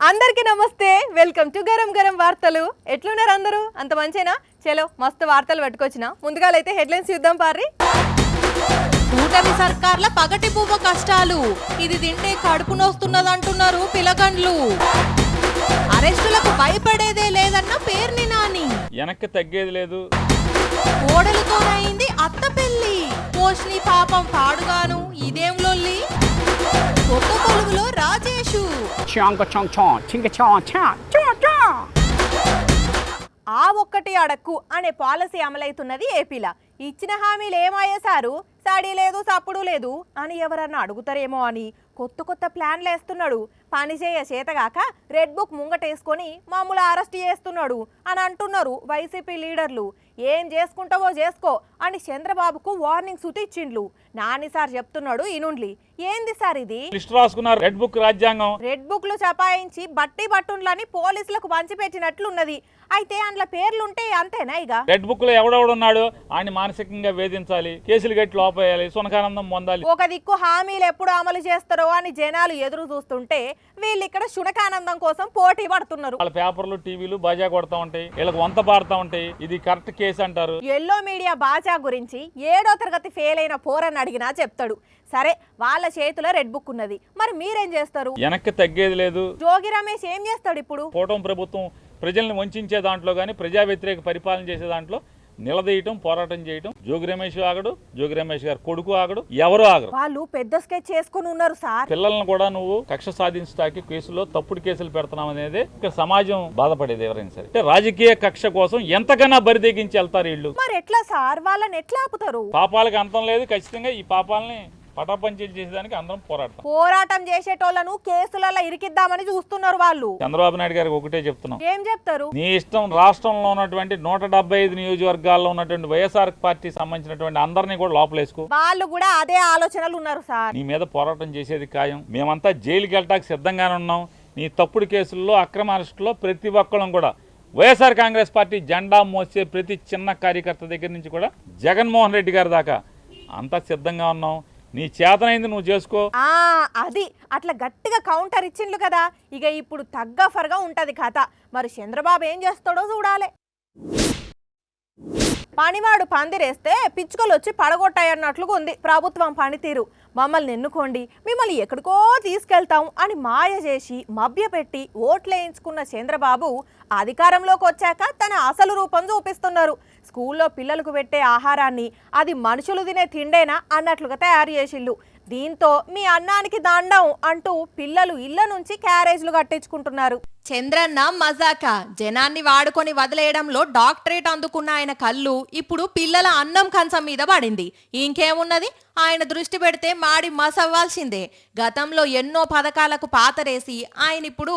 అందరికీ నమస్తే, welcome to garam garam వార్తలు. ఎట్లున్నారు అందరూ? అంత మంచేనా? చలో మస్తు వార్తలు పట్టుకొచ్చిన. ముందుగాలైతే హెడ్లైన్స్ చూద్దాం పార్రి. కూటమి సర్కార్ల పగటి పువ్వ కష్టాలు, ఇది తింటే కడుపు నొస్తున్నదంటున్నారు పిలగండ్లు. అరెస్టులకు భయపడేదే లేదన్న పేర్ని నాని, వెనక్కి తగ్గేది లేదు. కోడలితోనైంది అత్త పెళ్లి, పోష్ని పాపం పాడుగాను ఇదేం లొల్లి. కొత్త కొలువులో రాజేషు, ఆ ఒక్కటి అడక్కు అనే పాలసీ అమలవుతున్నది ఏపీలా. ఇచ్చిన హామీలు ఏమయ్యేసారు? సాడీ లేదు, సప్పుడు లేదు అని ఎవరన్నా అడుగుతారేమో అని కొత్త కొత్త ప్లాన్లు వేస్తున్నాడు. పనిచేయ చేతగాక రెడ్ బుక్ ముంగటేసుకొని మమ్మల్ని అరెస్ట్ చేస్తున్నాడు అని అంటున్నారు వైసీపీ లీడర్లు. ఏం చేసుకుంటావో చేసుకో అని చంద్రబాబుకు వార్నింగ్ సుతి ఇచ్చిండ్లు. నాని సార్ చెప్తున్నాడు ఇనుండ్లి. ఏంది సార్ ఇది? లిస్ట్ రాసుకున్నారు రెడ్ బుక్ రాజ్యాంగం. రెడ్ బుక్ లు చపాయించి బట్టి బట్టుండ్లని పోలీసులకు పంచిపెట్టినట్లున్నది. అయితే అందులో పేర్లుంటే అంతేనా? ఇక రెడ్ బుక్ లో ఎవడెవడున్నాడు ఆయన మానసికంగా వేధించాలి, కేసులు గట్టి లోపేయాలి, సునకానందం పొందాలి. ఒక దిక్కు హామీలు ఎప్పుడు అమలు చేస్తారో అని జనాలు ఎదురు చూస్తుంటే వీళ్ళు ఇక్కడ శునకానందం కోసం పోటీ పడుతున్నారు. వాళ్ళ పేపర్లు టీవీలు బాజా కొడతా ఉంటాయి, వీళ్ళకి వంత పాడుతూ ఉంటాయి. ఇది కరెక్ట్ కేసు అంటారు. ఎల్లో మీడియా బాజా గురించి 7వ తరగతి ఫెయిల్ అయిన పోరని అడిగినా చెప్తాడు. సరే, వాళ్ళ చేతిలో రెడ్ బుక్ ఉన్నది, మరి మీరేం చేస్తారు? వెనక్కి తగ్గేది లేదు. జోగి రమేష్ ఏం చేస్తాడు ఇప్పుడు? కూటమి ప్రభుత్వం ప్రజల్ని వంచే దాంట్లో కానీ ప్రజా వ్యతిరేక పరిపాలన చేసే దాంట్లో నిలదీయటం, పోరాటం చేయటం. జోగి రమేష్ ఆగడు, జోగి రమేష్ గారు కొడుకు ఆగడు, ఎవరు ఆగరు. వాళ్ళు పెద్ద స్కెచ్ చేసుకుని ఉన్నారు సార్. పిల్లలను కూడా నువ్వు కక్ష సాధించడానికి కేసులో తప్పుడు కేసులు పెడుతున్నావు అనేది ఇక్కడ సమాజం బాధపడేది. ఎవరైనా సరే రాజకీయ కక్ష కోసం ఎంతకన్నా బరిదెగించి వెళ్తారు వీళ్ళు. మరి ఎట్లా సార్? వాళ్ళని ఎట్లా ఆపుతారు? పాపాలకు అంతం లేదు. ఖచ్చితంగా ఈ పాపాలని పటాపంచలు చేసేదానికి అందరం పోరాటం చేసేటోళ్లను కేసులలో ఇరికిద్దామని చూస్తున్నారు వాళ్ళు. చంద్రబాబు నాయుడు గారికి ఒకటే చెప్తున్నాం, ఏం చెప్తారు? నీ ఇష్టం. రాష్ట్రంలో ఉన్నటువంటి 175 నియోజకవర్గాల్లో ఉన్నటువంటి వైఎస్ఆర్ పార్టీ సంబంధించినటువంటి అందరినీ కూడా లోపలేసుకో. వాళ్ళు కూడా అదే ఆలోచనలు ఉన్నారు సార్. నీ మీద పోరాటం చేసేది ఖాయం. మేమంతా జైలుకి వెళ్ళటానికి సిద్ధంగానే ఉన్నాం. నీ తప్పుడు కేసుల్లో, అక్రమ అరెస్టుల్లో ప్రతి ఒక్కళ్ళం కూడా వైఎస్ఆర్ కాంగ్రెస్ పార్టీ జెండా మోసే ప్రతి చిన్న కార్యకర్త దగ్గర నుంచి కూడా జగన్మోహన్ రెడ్డి గారి దాకా అంతా సిద్ధంగా ఉన్నాం. నీ చేతనైంది నువ్వు చేసుకో. అది అట్లా గట్టిగా కౌంటర్ ఇచ్చిండ్లు కదా. ఇక ఇప్పుడు తగ్గఫర్గా ఉంటది కథ. మరి చంద్రబాబు ఏం చేస్తాడో చూడాలి. పనివాడు పందిరేస్తే పిచ్చుకలు వచ్చి పడగొట్టాయన్నట్లుగా ఉంది ప్రభుత్వం పనితీరు. మమ్మల్ని ఎన్నుకోండి, మిమ్మల్ని ఎక్కడికో తీసుకెళ్తాం అని మాయ చేసి మభ్యపెట్టి ఓట్లేయించుకున్న చంద్రబాబు అధికారంలోకి వచ్చాక తన అసలు రూపం చూపిస్తున్నారు. స్కూల్లో పిల్లలకు పెట్టే ఆహారాన్ని అది మనుషులు తినే తిండేనా అన్నట్లుగా తయారు చేసిళ్ళు. దీంతో మీ అన్నానికి దండం అంటూ పిల్లలు ఇళ్ల నుంచి క్యారేజ్లు కట్టించుకుంటున్నారు. చంద్రన్న మజాక జనాన్ని వాడుకొని వదిలేయడంలో డాక్టరేట్ అందుకున్న ఆయన కళ్ళు ఇప్పుడు పిల్లల అన్నం కంచం మీద పడింది. ఇంకేమున్నది, ఆయన దృష్టి పెడితే మాడి మసవ్వాల్సిందే. గతంలో ఎన్నో పథకాలకు పాతరేసి ఆయన ఇప్పుడు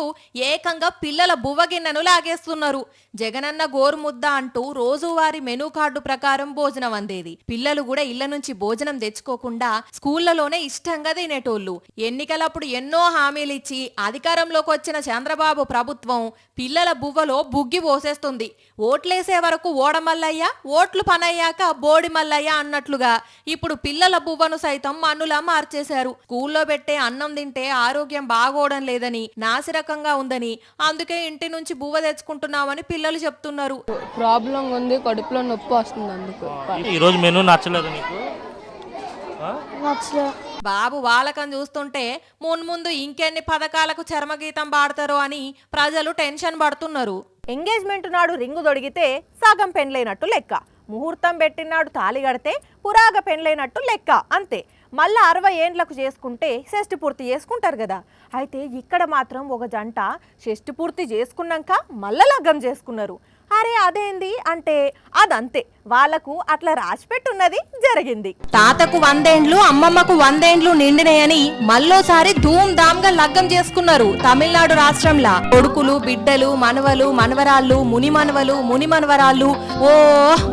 ఏకంగా పిల్లల బువ్వగిన్నెను లాగేస్తున్నారు. జగనన్న గోరుముద్ద అంటూ రోజువారీ మెనూ కార్డు ప్రకారం భోజనం అందేది. పిల్లలు కూడా ఇళ్ల నుంచి భోజనం తెచ్చుకోకుండా స్కూళ్లలోనే ఇష్టంగా తినేటోళ్ళు. ఎన్నికలప్పుడు ఎన్నో హామీలు ఇచ్చి అధికారంలోకి వచ్చిన చంద్రబాబు ప్రభుత్వం పిల్లల బువ్వలో బుగ్గి పోసేస్తుంది. ఓట్లేసే వరకు ఓడమల్లయ్య, ఓట్లు పనయ్యాక బోడి మల్లయ్య అన్నట్లుగా ఇప్పుడు పిల్లల బువ్వను సైతం మన్నులా మార్చేశారు. స్కూల్లో పెట్టే అన్నం తింటే ఆరోగ్యం బాగోవడం లేదని, నాసిరకంగా ఉందని, అందుకే ఇంటి నుంచి బువ్వ తెచ్చుకుంటున్నామని పిల్లలు చెప్తున్నారు. ప్రాబ్లం ఉంది, కడుపులో నొప్పి వస్తుంది. అందుకు ఈరోజు మెనూ నచ్చలేదు నీకు? బాబు వాలకం చూస్తుంటే మున్ముందు ఇంకెన్ని పథకాలకు చర్మగీతం పాడతారో అని ప్రజలు టెన్షన్ పడుతున్నారు. ఎంగేజ్మెంట్ నాడు రింగు దొడిగితే సగం పెండ్లైనట్టు లెక్క, ముహూర్తం పెట్టినాడు తాళి కడితే పురాగ పెండ్లైనట్టు లెక్క, అంతే. మళ్ళీ 60 ఏండ్లకు చేసుకుంటే షష్టి పూర్తి చేసుకుంటారు కదా. అయితే ఇక్కడ మాత్రం ఒక జంట షష్టి పూర్తి చేసుకున్నాక మళ్ళా లగ్గం చేసుకున్నారు. అరే అదేంది అంటే అదంతే, వాళ్లకు అట్లా రాసిపెట్టున్నది జరిగింది. తాతకు 100 ఏండ్లు, అమ్మమ్మకు 100 ఏండ్లు నిండినాయని మళ్ళోసారి ధూమ్ ధామ్ గా లగ్గం చేసుకున్నారు తమిళనాడు రాష్ట్రంలో. కొడుకులు, బిడ్డలు, మనవలు, మనవరాళ్ళు, మునిమనవలు, మునిమనవరాళ్ళు ఓ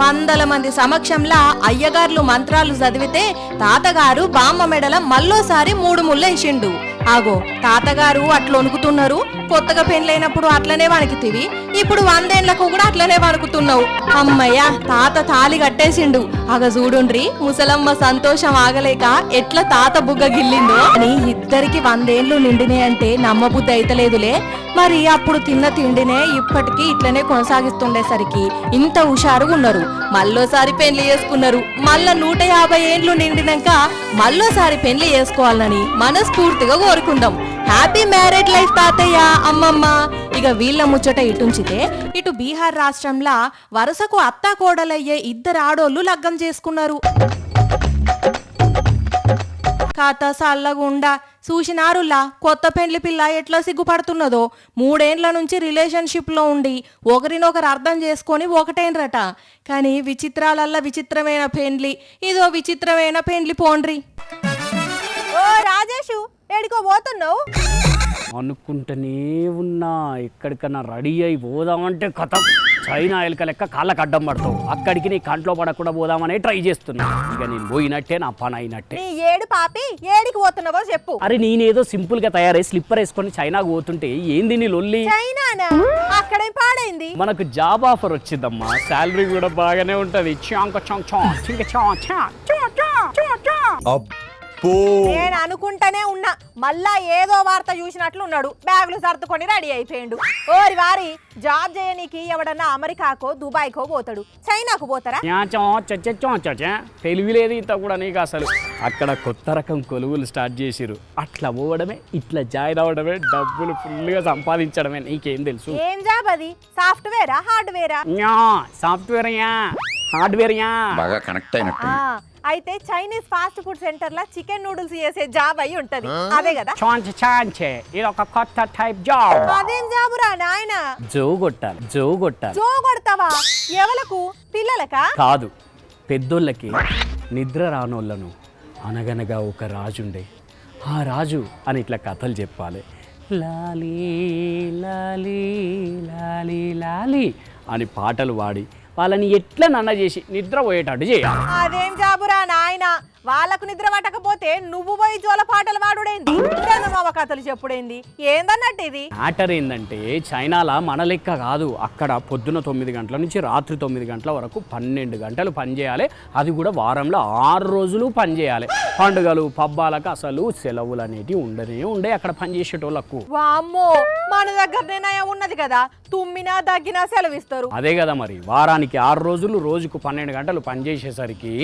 100 మంది సమక్షంలో అయ్యగార్లు మంత్రాలు చదివితే తాతగారు బామ్మ మెడల మళ్ళోసారి 3 ముళ్ళేసిండు. ఆగో తాతగారు అట్లా వణుకుతున్నారు, కొత్తగా పెండ్లైనప్పుడు అట్లనే వణికితివి, ఇప్పుడు 100 ఏళ్లకు కూడా అట్లనే వణుకుతున్నావు. అమ్మయ్య తాత తాలి కట్టేసిండు. అగ చూడుండ్రి ముసలమ్మ సంతోషం ఆగలేక ఎట్లా తాత బుగ్గ గిల్లిందో అని. ఇద్దరికి 100 ఏళ్ళు నిండినే అంటే నమ్మబుద్ధి అయితలేదులే. మరి అప్పుడు తిన్న తిండినే ఇప్పటికీ ఇట్లనే కొనసాగిస్తుండేసరికి ఇంత హుషారుగా ఉన్నారు. మళ్ళోసారి పెళ్లి చేసుకున్నారు. మళ్ళా 150 ఏళ్ళు నిండినాక మళ్ళోసారి పెళ్లి చేసుకోవాలని మనస్ఫూర్తిగా కోరుకుందాం. హ్యాపీ మ్యారేడ్ లైఫ్ తాతయ్య అమ్మమ్మ. ఇక వీళ్ళ ముచ్చట ఇటుంచితే ఇటు బీహార్ రాష్ట్రంలో వరుసకు అత్తా కోడలయ్యే 2 ఆడోళ్ళు లగ్గం చేసుకున్నారు. కాత సల్లగుండా చూసినారులా కొత్త పెండ్లి పిల్ల ఎట్లా సిగ్గుపడుతున్నదో. 3 ఏండ్ల నుంచి రిలేషన్షిప్లో ఉండి ఒకరినొకరు అర్థం చేసుకొని ఒకటేనరట. కానీ విచిత్రాలల్లా విచిత్రమైన పెండ్లి. ఇదో విచిత్రమైన పెండ్లి పోండ్రి. ఓ రాజేషు ఎడికో పోతున్నావు? అనుకుంటూనే ఉన్నా ఎక్కడికన్నా రెడీ అయి పోదామంటే కథ చైనా ఎలక లెక్క కాళ్ళకు అడ్డం పడతావు. అక్కడికి నీ కంట్లో పడకుండా పోదామనే ట్రై చేస్తున్నా. ఇక నేను పోయినట్టే నా పని అయినట్టే. నీ ఏడు పాపి ఏడికి పోతున్నావో చెప్పు. అరే నేనేదో సింపుల్ గా తయారై స్లిప్పర్ వేసుకొని చైనాకు పోతుంటే ఏంది నీ లొల్లి? చైనానా? అక్కడేం పాడైంది? మనకు జాబ్ ఆఫర్ వచ్చిందమ్మా. శాలరీ కూడా బాగానే ఉంటది. నేను అనుకుంటానే ఉన్నా మళ్ళా ఏదో వార్త చూసినట్లు ఉన్నాడు. బ్యాగులు సర్దుకొని రెడీ అయిపోయిండు. ఓరి వారి జాబ్ చేయనీకి ఎవడన్నా అమెరికాకో దుబాయ్కో పోతాడు, చైనాకు పోతారా? తెలివి లేదు ఇంత కూడా నీకు అసలు. అక్కడ కొత్త రకం కొలువులు స్టార్ట్ చేసిరు. అట్లా పోవడమే, ఇట్లా జాయిన్ అవ్వడమే, డబ్బులు ఫుల్గా సంపాదించడమే. నీకేం తెలుసు? ఏం జాబ్ అది? సాఫ్ట్వేరా హార్డ్వేరా? సాఫ్ట్వేర్ హార్డ్వేర్ బాగా కనెక్ట్ అయినట్టు. అయితే చైనీస్ ఫాస్ట్ ఫుడ్ సెంటర్ లా చికెన్ నూడిల్స్ చేసే జాబ్ అయి ఉంటది, అదే కదా? ఇది ఒక కొత్త టైప్ జాబ్. అదేం జాబురా నాయన? జో కొట్టాలి. జో కొడతావా? ఎవలకు? పిల్లలకా? కాదు, పెద్దోళ్ళకి. నిద్ర రానోళ్ళను అనగనగా ఒక రాజుండే. ఆ రాజు అని ఇట్లా కథలు చెప్పాలి. లాలీ లాలీ లాలీ లాలీ అని పాటలు పాడి వాళ్ళని ఎట్లా నన్న చేసి నిద్ర పోయేటట్టు చేయాలి. అదేం జాబురా నాయన? వాళ్ళకు నిద్ర పట్టకపోతే నువ్వు పోయి జోల పాటలు వాడుడేంది, చందమామ కథలు చెప్పుడేంది? ఏందన్నట్టు ఇది? మ్యాటర్ ఏంటంటే చైనాలో మన లెక్క కాదు. అక్కడ పొద్దున 9 గంటల నుంచి రాత్రి 9 గంటల వరకు 12 గంటలు పనిచేయాలి. అది కూడా వారంలో 6 రోజులు పనిచేయాలి. పండుగలు పబ్బాలకు అసలు సెలవులు అనేటివి ఉండే అక్కడ పనిచేసేటోళ్ళకు. వామ్మో, మన దగ్గరనే ఉన్నది కదా, తుమ్మినా దగ్గినా సెలవిస్తారు. అదే కదా మరి. వారానికి 6 రోజులు రోజుకు 12 గంటలు పనిచేసేసరికి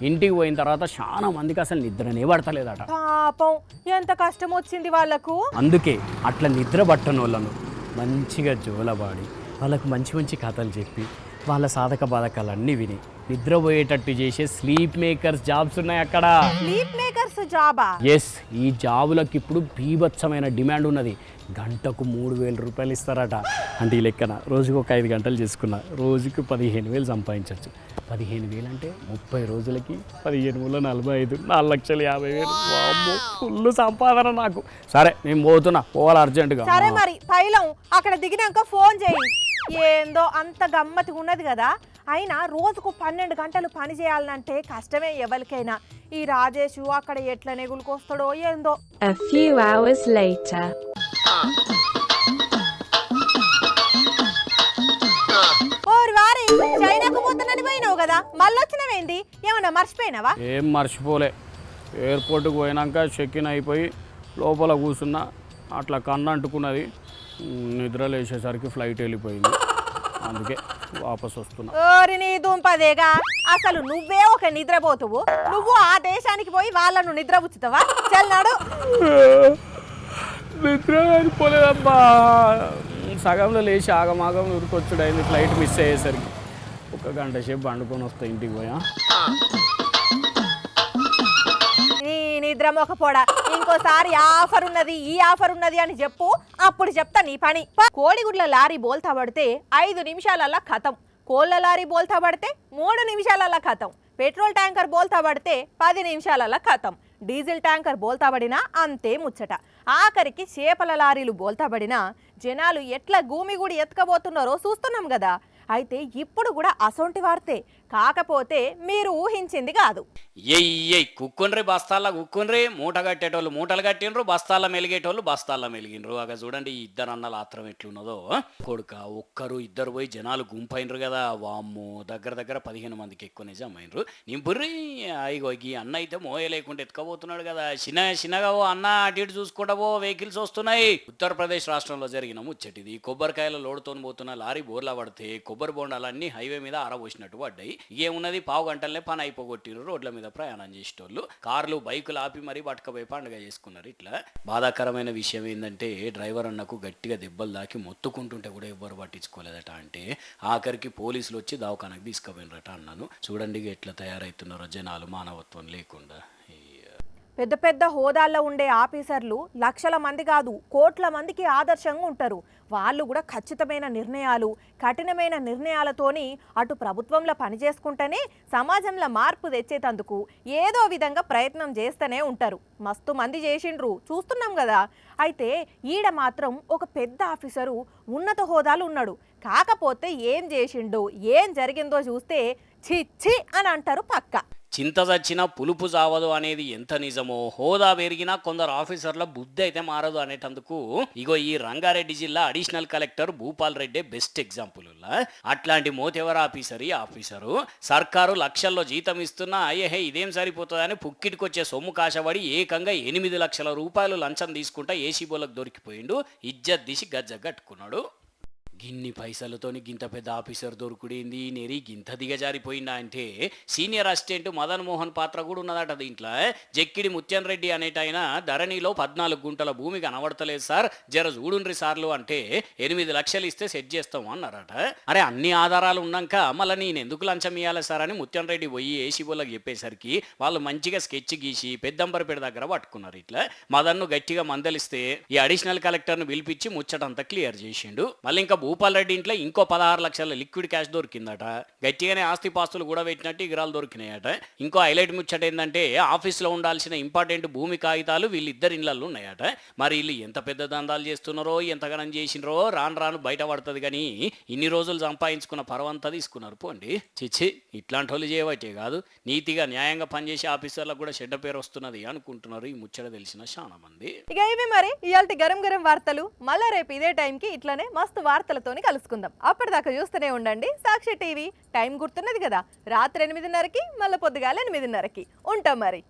ఇంటికి పోయిన తర్వాత చాలా మందికి అసలు నిద్రనే పడతలేదట. పాపం, ఎంత కష్టం వచ్చింది వాళ్ళకు. అందుకే అట్లా నిద్ర పట్టని వాళ్ళను మంచిగా జోలబాడి వాళ్ళకు మంచి మంచి కథలు చెప్పి వాళ్ళ సాధక బాధకాలన్నీ విని నిద్రపోయేటట్టు చేసే స్లీప్ మేకర్స్ జాబ్స్ ఉన్నాయి అక్కడ. స్లీప్ మేకర్స్ జాబా? ఎస్, ఈ జాబులకు ఇప్పుడు బీభత్సమైన డిమాండ్ ఉన్నది. గంటకు 3,000 రూపాయలు ఇస్తారట. అంటే ఈ లెక్కన రోజుకు ఒక 5 గంటలు చేసుకున్నా రోజుకు 15,000 సంపాదించవచ్చు. 15,000 అంటే 30 రోజులకి 15,000 45, 4,50,000. వామ్మో, ఫుల్ సంపాదన నాకు. సరే నేను పోవాలి అర్జెంటుగా. సరే మరి పైలం అక్కడ దిగినాక ఫోన్ చేయి. ఏందో అంత గమ్మత్తుగా ఉన్నది కదా. అయినా రోజుకు 12 గంటలు పని చేయాలంటే కష్టమే ఎవరికైనా. ఈ రాజేషు అక్కడ ఎట్లా నెగులుకొస్తాడో ఏందో. A few hours later. ఓరి వారి, చైనాకు పోతానని పోయినావు కదా, మళ్ళొచ్చినవేంది? ఏమన్నా మర్చిపోయినావా? ఏం మర్చిపోలే. ఎయిర్పోర్ట్కి పోయినాక చెక్ ఇన్ అయిపోయి లోపల కూర్చున్నా. అట్లా కన్ను అంటుకున్నది. నిద్ర లేచేసరికి ఫ్లైట్ వెళ్ళిపోయింది. అందుకే వాపస్ వస్తున్నా. ఓరి నీ దుంపదేగా, అసలు నువ్వే ఒక నిద్రపోతువు. నువ్వు ఆ దేశానికి పోయి వాళ్ళను నిద్ర పుచ్చుతావా? చల్నాడు. నిద్ర అయిపోలేదబ్బా. సగంలో లేచి ఆగమాగం ఉరికొచ్చుడు అయింది. ఫ్లైట్ మిస్ అయ్యేసరికి 1 గంట సేపు పండుకొని వస్తా ఇంటికి పోయా. నీ నిద్ర మొకపోడా. ఇంకోసారి ఆఫర్ ఉన్నది, ఈ ఆఫర్ ఉన్నది అని చెప్పు, అప్పుడు చెప్తా నీ పని. కోడిగుడ్ల లారీ బోల్తా పడితే 5 నిమిషాలల్లా ఖతం. కోళ్ళ లారీ బోల్తా పడితే 3 నిమిషాలల్లా ఖతం. పెట్రోల్ ట్యాంకర్ బోల్తా పడితే 10 నిమిషాలల్లా ఖతం. డీజిల్ ట్యాంకర్ బోల్తా పడినా అంతే ముచ్చట. ఆఖరికి చేపల లారీలు బోల్తా పడినా జనాలు ఎట్లా గూమిగూడి ఎత్తుకపోతున్నారో చూస్తున్నాం కదా. అయితే ఇప్పుడు కూడా అసొంటి వార్తే, కాకపోతే మీరు ఊహించింది కాదు. ఎయ్యి కుక్కుండ్రి బస్తాల్లో కుక్కుండ్రి, మూట కట్టేటోళ్ళు మూటలు కట్టిండ్రు, బస్తాల్లో మెలిగేటోళ్ళు బస్తాల్లో మెలిగిండ్రు. అగ చూడండి ఈ ఇద్దరు అన్నల ఆత్రం ఎట్లున్నదో. కొడుక ఒక్కరు ఇద్దరు పోయి జనాలు గుంపైనరు కదా, వామ్ము దగ్గర దగ్గర 15 మందికి ఎక్కువ నిజమైనరు. నింపుర్రి ఇగో ఈ అన్న అయితే మోయలేకుండా ఎత్తుకపోతున్నాడు కదా, చిన్నగా ఓ అన్న అటు ఇటు చూసుకుంటావో వెహికల్స్ వస్తున్నాయి. ఉత్తరప్రదేశ్ రాష్ట్రంలో జరిగిన ముచ్చటిది. కొబ్బరికాయల లోడుతో పోతున్న లారీ బోర్లా పడితే కొబ్బరి బొండాలన్నీ హైవే మీద ఆరబోసినట్టు పడ్డాయి. ఏమున్నది, పావు గంటలనే పని అయిపోగొట్టిరు. రోడ్ల మీద ప్రయాణం చేసేటోళ్ళు కార్లు బైకులు ఆపి మరీ పట్టుకపోయి పండుగ చేసుకున్నారు. ఇట్లా బాధాకరమైన విషయం ఏంటంటే డ్రైవర్ అన్నకు గట్టిగా దెబ్బలు దాకి మొత్తుకుంటుంటే కూడా ఎవ్వరు పట్టించుకోలేదట. అంటే ఆఖరికి పోలీసులు వచ్చి దవాఖానకు తీసుకుపోయినరట అన్నాను. చూడండి ఎట్లా తయారవుతున్నారో జనాలు మానవత్వం లేకుండా. పెద్ద పెద్ద హోదాల్లో ఉండే ఆఫీసర్లు లక్షల మంది కాదు, కోట్ల మందికి ఆదర్శంగా ఉంటారు. వాళ్ళు కూడా ఖచ్చితమైన నిర్ణయాలు, కఠినమైన నిర్ణయాలతోని అటు ప్రభుత్వంలో పనిచేసుకుంటేనే సమాజంలో మార్పు తెచ్చేటందుకు ఏదో విధంగా ప్రయత్నం చేస్తూనే ఉంటారు. మస్తు మంది చేసిండ్రు, చూస్తున్నాం కదా. అయితే ఈడ మాత్రం ఒక పెద్ద ఆఫీసరు ఉన్నత హోదాలు ఉన్నాడు. కాకపోతే ఏం చేసిండో ఏం జరిగిందో చూస్తే ఛీ అని అంటారు పక్క. చింత చచ్చినా పులుపు చావదు అనేది ఎంత నిజమో, హోదా పెరిగినా కొందరు ఆఫీసర్ల బుద్ధి అయితే మారదు అనేటందుకు ఇగో ఈ రంగారెడ్డి జిల్లా additional collector Bhupal Reddy best example. అట్లాంటి మోతెవర ఆఫీసరు సర్కారు లక్షల్లో జీతం ఇస్తున్నా అయ్యే ఇదేం సరిపోతుందని పుక్కిటికొచ్చే సొమ్ము కాశపడి ఏకంగా 8 లక్షల రూపాయలు లంచం తీసుకుంటా ఏసీ బోలకు దొరికిపోయిండు. ఇజ్జత్ దిసి గజ్జ కట్టుకున్నాడు. గిన్ని పైసలతోని గింత పెద్ద ఆఫీసర్ దొరుకుడేంది, నెరి గింత దిగజారిపోయిందా అంటే సీనియర్ అసిస్టెంట్ మదన్ మోహన్ పాత్ర కూడా ఉన్నదట దీంట్లో. జక్కిడి ముత్యన్ రెడ్డి అనేటైన ధరణిలో 14 గుంటల భూమి కనబడతలేదు సార్, జర చూడుండ్రి సార్లు అంటే 8 లక్షలు ఇస్తే సెట్ చేస్తాం అన్నారట. అరే అన్ని ఆధారాలు ఉన్నాక మళ్ళీ నేను ఎందుకు లంచం ఇవ్వాలి సార్ అని ముత్యన్ రెడ్డి పోయి ఏసీ బోళ్ళకి చెప్పేసరికి వాళ్ళు మంచిగా స్కెచ్ గీసి పెద్దంబరపేట దగ్గర పట్టుకున్నారు. ఇట్లా మదన్ను గట్టిగా మందలిస్తే ఈ అడిషనల్ కలెక్టర్ను పిలిపించి ముచ్చటంతా క్లియర్ చేసిండు. మళ్ళీ ఇంకా భూపాల్ రెడ్డి ఇంట్లో ఇంకో 16 లక్షల లిక్విడ్ క్యాష్ దొరికిందట. గట్టిగానే ఆస్తి పాస్తులు కూడా పెట్టినట్టు విగ్రహాలు దొరికినాయట. ఇంకో హైలైట్ ముచ్చట ఏంటంటే ఆఫీస్లో ఉండాల్సిన ఇంపార్టెంట్ భూమి కాగితాలు వీళ్ళిద్దరు ఇళ్లలో ఉన్నాయట. మరి వీళ్ళు ఎంత పెద్ద దందాలు చేస్తున్నారో ఎంతగానం చేసినారో రాను బయట పడుతుంది. కానీ ఇన్ని రోజులు సంపాదించుకున్న పరవంతా తీసుకున్నారు పోండి. చిచ్చి ఇట్లాంటి వాళ్ళు చేయబట్టే కాదు, నీతిగా న్యాయంగా పనిచేసే ఆఫీసర్లకు కూడా చెడ్డ పేరు వస్తున్నది అనుకుంటున్నారు ఈ ముచ్చట తెలిసిన చాలా మంది. ఇక ఇవి మరి ఇయాల్టి గరం వార్తలు. మళ్ళా రేపు ఇదే టైంకి ఇట్లానే మస్తు వార్తలతోని కలుసుకుందాం. అప్పటిదాకా చూస్తూనే ఉండండి సాక్షి టీవీ. టైం గుర్తున్నది కదా, రాత్రి 8:30కి మళ్ళీ పొద్దుగాల 8:30కి ఉంటాం మరి.